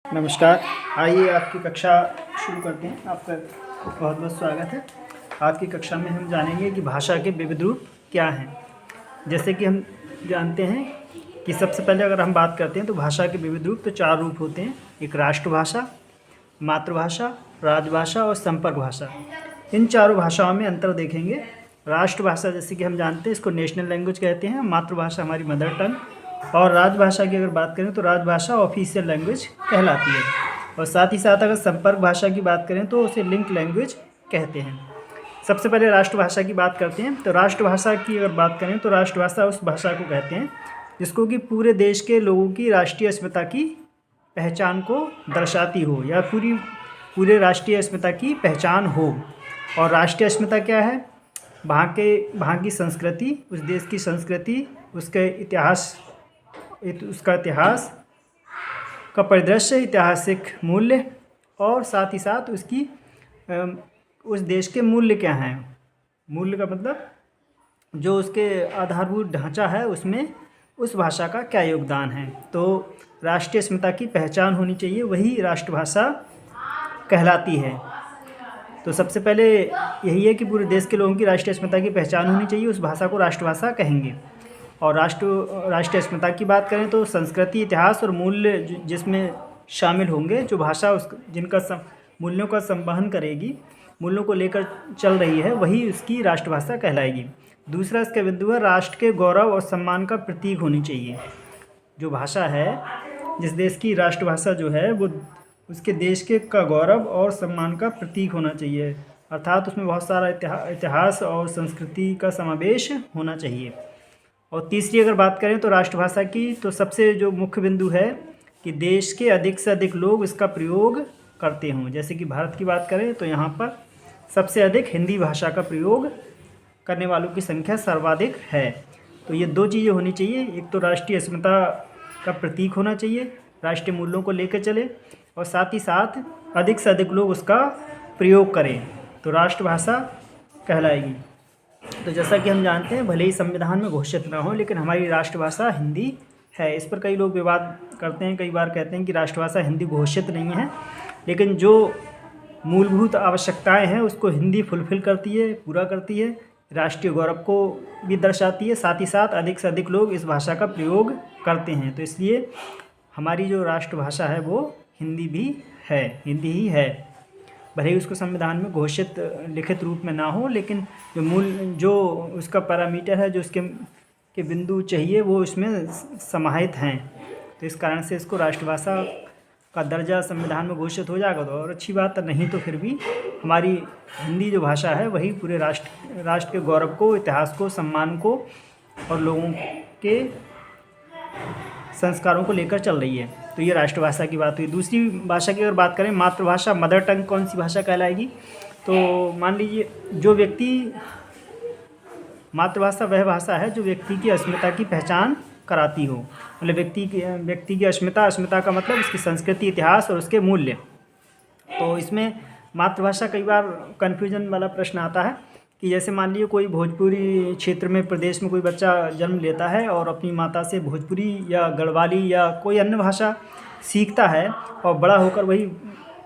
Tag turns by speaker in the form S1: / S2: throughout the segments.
S1: नमस्कार। आइए आपकी कक्षा शुरू करते हैं। आपका बहुत बहुत स्वागत है। आज की कक्षा में हम जानेंगे कि भाषा के विविध रूप क्या हैं। जैसे कि हम जानते हैं कि सबसे पहले अगर हम बात करते हैं तो भाषा के विविध रूप तो 4 रूप होते हैं। एक राष्ट्रभाषा, मातृभाषा, राजभाषा और संपर्क भाषा। इन चारों भाषाओं में अंतर देखेंगे। राष्ट्रभाषा जैसे कि हम जानते हैं इसको नेशनल लैंग्वेज कहते हैं। मातृभाषा हमारी मदर टंग, और राजभाषा की अगर बात करें तो राजभाषा ऑफिशियल लैंग्वेज कहलाती है। और साथ ही साथ अगर संपर्क भाषा की बात करें तो उसे लिंक लैंग्वेज कहते हैं। सबसे पहले राष्ट्रभाषा की बात करते हैं। तो राष्ट्रभाषा की अगर बात करें तो राष्ट्रभाषा उस भाषा को कहते हैं जिसको कि पूरे देश के लोगों की राष्ट्रीय अस्मिता की पहचान को दर्शाती हो या पूरे राष्ट्रीय अस्मिता की पहचान हो। और राष्ट्रीय अस्मिता क्या है? वहाँ की संस्कृति, उस देश की संस्कृति, उसका इतिहास का परिदृश्य, ऐतिहासिक मूल्य, और साथ ही साथ उस देश के मूल्य क्या हैं। मूल्य का मतलब जो उसके आधारभूत ढांचा है उसमें उस भाषा का क्या योगदान है। तो राष्ट्रीय अस्मिता की पहचान होनी चाहिए, वही राष्ट्रभाषा कहलाती है। तो सबसे पहले यही है कि पूरे देश के लोगों की राष्ट्रीय अस्मिता की पहचान होनी चाहिए, उस भाषा को राष्ट्रभाषा कहेंगे। और राष्ट्रीय अस्मिता की बात करें तो संस्कृति, इतिहास और मूल्य जिसमें शामिल होंगे। जो भाषा जिनका मूल्यों का संवहन करेगी, मूल्यों को लेकर चल रही है, वही उसकी राष्ट्रभाषा कहलाएगी। दूसरा इसका बिंदु है राष्ट्र के गौरव और सम्मान का प्रतीक होनी चाहिए। जो भाषा है, जिस देश की राष्ट्रभाषा जो है वो उसके देश के का गौरव और सम्मान का प्रतीक होना चाहिए, अर्थात उसमें बहुत सारा इतिहास और संस्कृति का समावेश होना चाहिए। और तीसरी अगर बात करें तो राष्ट्रभाषा की, तो सबसे जो मुख्य बिंदु है कि देश के अधिक से अधिक लोग इसका प्रयोग करते हों। जैसे कि भारत की बात करें तो यहाँ पर सबसे अधिक हिंदी भाषा का प्रयोग करने वालों की संख्या सर्वाधिक है। तो ये 2 चीज़ें होनी चाहिए। एक तो राष्ट्रीय अस्मिता का प्रतीक होना चाहिए, राष्ट्रीय मूल्यों को लेकर चले, और साथ ही साथ अधिक से अधिक लोग उसका प्रयोग करें, तो राष्ट्रभाषा कहलाएगी। तो जैसा कि हम जानते हैं, भले ही संविधान में घोषित ना हो, लेकिन हमारी राष्ट्रभाषा हिंदी है। इस पर कई लोग विवाद करते हैं, कई बार कहते हैं कि राष्ट्रभाषा हिंदी घोषित नहीं है, लेकिन जो मूलभूत आवश्यकताएं हैं उसको हिंदी फुलफिल करती है, पूरा करती है, राष्ट्रीय गौरव को भी दर्शाती है। साथ ही साथ अधिक से अधिक लोग इस भाषा का प्रयोग करते हैं। तो इसलिए हमारी जो राष्ट्रभाषा है वो हिंदी भी है, हिंदी ही है। भले ही उसको संविधान में घोषित लिखित रूप में ना हो, लेकिन जो उसका पैरामीटर है, जो के बिंदु चाहिए, वो इसमें समाहित हैं। तो इस कारण से इसको राष्ट्रभाषा का दर्जा संविधान में घोषित हो जाएगा तो और अच्छी बात है, नहीं तो फिर भी हमारी हिंदी जो भाषा है वही पूरे राष्ट्र के गौरव को, इतिहास को, सम्मान को और लोगों के संस्कारों को लेकर चल रही है। तो ये राष्ट्रभाषा की बात हुई। दूसरी भाषा की अगर बात करें, मातृभाषा, मदर टंग, कौन सी भाषा कहलाएगी? तो मान लीजिए जो व्यक्ति, मातृभाषा वह भाषा है जो व्यक्ति की अस्मिता की पहचान कराती हो। मतलब व्यक्ति की अस्मिता का मतलब उसकी संस्कृति, इतिहास और उसके मूल्य। तो इसमें मातृभाषा कई बार कन्फ्यूजन वाला प्रश्न आता है कि जैसे मान लीजिए कोई भोजपुरी क्षेत्र में, प्रदेश में कोई बच्चा जन्म लेता है और अपनी माता से भोजपुरी या गढ़वाली या कोई अन्य भाषा सीखता है, और बड़ा होकर वही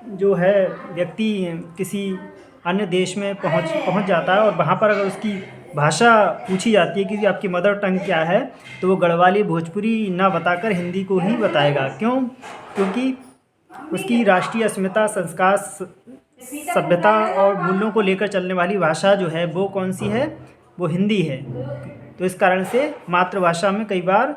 S1: जो है व्यक्ति किसी अन्य देश में पहुंच जाता है, और वहाँ पर अगर उसकी भाषा पूछी जाती है कि आपकी मदर टंग क्या है, तो वो गढ़वाली, भोजपुरी ना बताकर हिंदी को ही बताएगा। क्यों? क्योंकि उसकी राष्ट्रीय अस्मिता, संस्कार, सभ्यता और मूल्यों को लेकर चलने वाली भाषा जो है वो कौन सी है? वो हिंदी है। तो इस कारण से मातृभाषा में कई बार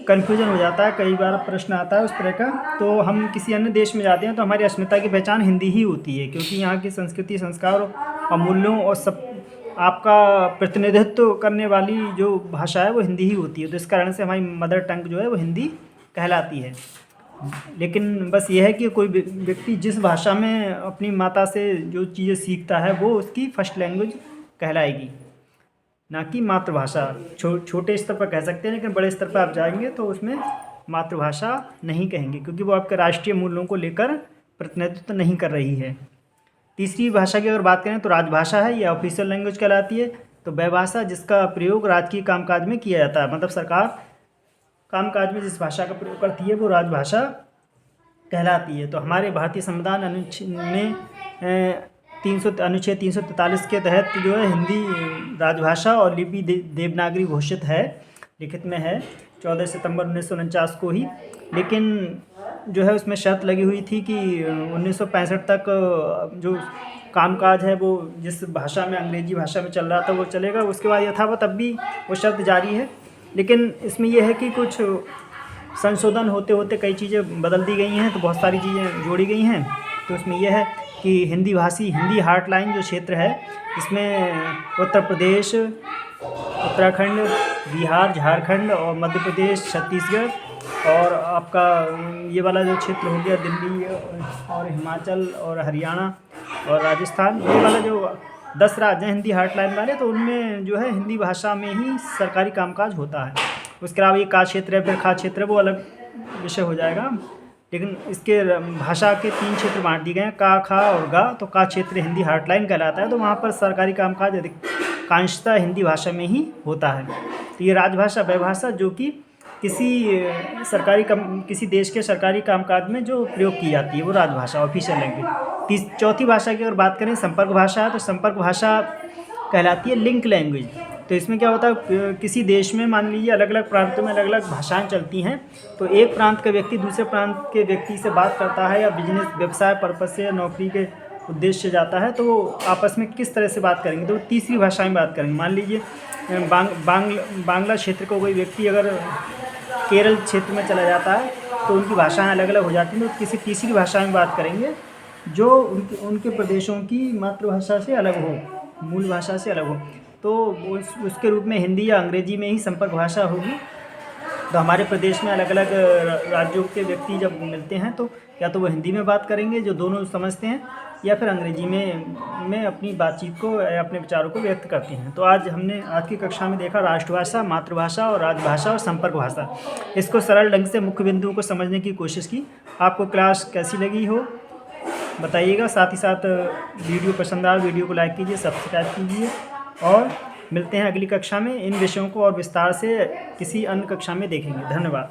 S1: कन्फ्यूजन हो जाता है, कई बार प्रश्न आता है उस तरह का। तो हम किसी अन्य देश में जाते हैं तो हमारी अस्मिता की पहचान हिंदी ही होती है, क्योंकि यहाँ की संस्कृति, संस्कार और मूल्यों और सब आपका प्रतिनिधित्व करने वाली जो भाषा है वो हिंदी ही होती है। तो इस कारण से हमारी मदर टंग जो है वो हिंदी कहलाती है। लेकिन बस ये है कि कोई व्यक्ति जिस भाषा में अपनी माता से जो चीज़ें सीखता है वो उसकी फर्स्ट लैंग्वेज कहलाएगी, ना कि मातृभाषा। छोटे स्तर पर कह सकते हैं, लेकिन बड़े स्तर पर आप जाएंगे तो उसमें मातृभाषा नहीं कहेंगे, क्योंकि वो आपके राष्ट्रीय मूल्यों को लेकर प्रतिनिधित्व नहीं कर रही है। तीसरी भाषा की अगर बात करें तो राजभाषा है, यह ऑफिशियल लैंग्वेज कहलाती है। तो वह भाषा जिसका प्रयोग राजकीय कामकाज में किया जाता है, मतलब सरकार कामकाज में जिस भाषा का प्रयोग करती है वो राजभाषा कहलाती है। तो हमारे भारतीय संविधान अनुच्छेद 343 के तहत जो है हिंदी राजभाषा और लिपि देवनागरी घोषित है, लिखित में है 14 सितंबर 1949 को ही। लेकिन जो है उसमें शर्त लगी हुई थी कि 1965 तक जो कामकाज है वो जिस भाषा में, अंग्रेजी भाषा में चल रहा था वो चलेगा, उसके बाद यथावत अब भी वो शर्त जारी है। लेकिन इसमें यह है कि कुछ संशोधन होते होते कई चीज़ें बदल दी गई हैं, तो बहुत सारी चीज़ें जोड़ी गई हैं। तो उसमें यह है कि हिंदी हार्टलाइन जो क्षेत्र है, इसमें उत्तर प्रदेश, उत्तराखंड, बिहार, झारखंड और मध्य प्रदेश, छत्तीसगढ़ और आपका ये वाला जो क्षेत्र हो गया दिल्ली और हिमाचल और हरियाणा और राजस्थान, ये वाला जो 10 राज्य हैं हिंदी हार्टलाइन वाले, तो उनमें जो है हिंदी भाषा में ही सरकारी कामकाज होता है। उसके अलावा ये का क्षेत्र है, फिर खा क्षेत्र है, वो अलग विषय हो जाएगा। लेकिन इसके भाषा के 3 क्षेत्र बांट दिए गए हैं, का, खा और गा। तो का क्षेत्र हिंदी हार्टलाइन कहलाता है, तो वहाँ पर सरकारी कामकाज अधिकांशतः हिंदी भाषा में ही होता है। तो ये राजभाषा वह भाषा जो कि किसी देश के सरकारी कामकाज में जो प्रयोग की जाती है, वो राजभाषा, ऑफिशियल लैंग्वेज। चौथी भाषा की अगर बात करें, संपर्क भाषा है, तो संपर्क भाषा कहलाती है लिंक लैंग्वेज। तो इसमें क्या होता है, किसी देश में मान लीजिए अलग अलग प्रांतों में अलग अलग भाषाएं चलती हैं, तो एक प्रांत का व्यक्ति दूसरे प्रांत के व्यक्ति से बात करता है या बिजनेस व्यवसाय पर्पस से या नौकरी के उद्देश्य से जाता है, तो वो आपस में किस तरह से बात करेंगे, तो वो तीसरी भाषा में बात करेंगे। मान लीजिए बांग्ला क्षेत्र को कोई व्यक्ति अगर केरल क्षेत्र में चला जाता है, तो उनकी भाषाएं अलग अलग हो जाती हैं, तो किसी तीसरी भाषा में बात करेंगे जो उनके प्रदेशों की मातृभाषा से अलग हो, मूल भाषा से अलग हो। तो उसके रूप में हिंदी या अंग्रेजी में ही संपर्क भाषा होगी। तो हमारे प्रदेश में अलग अलग राज्यों के व्यक्ति जब मिलते हैं, तो या तो वो हिंदी में बात करेंगे जो दोनों समझते हैं, या फिर अंग्रेजी में अपनी बातचीत को या अपने विचारों को व्यक्त करते हैं। तो आज की कक्षा में देखा राष्ट्रभाषा, मातृभाषा और राजभाषा और संपर्क भाषा। इसको सरल ढंग से मुख्य बिंदुओं को समझने की कोशिश की। आपको क्लास कैसी लगी हो बताइएगा। साथ ही साथ वीडियो पसंद आए वीडियो को लाइक कीजिए, सब्सक्राइब कीजिए, और मिलते हैं अगली कक्षा में। इन विषयों को और विस्तार से किसी अन्य कक्षा में देखेंगे। धन्यवाद।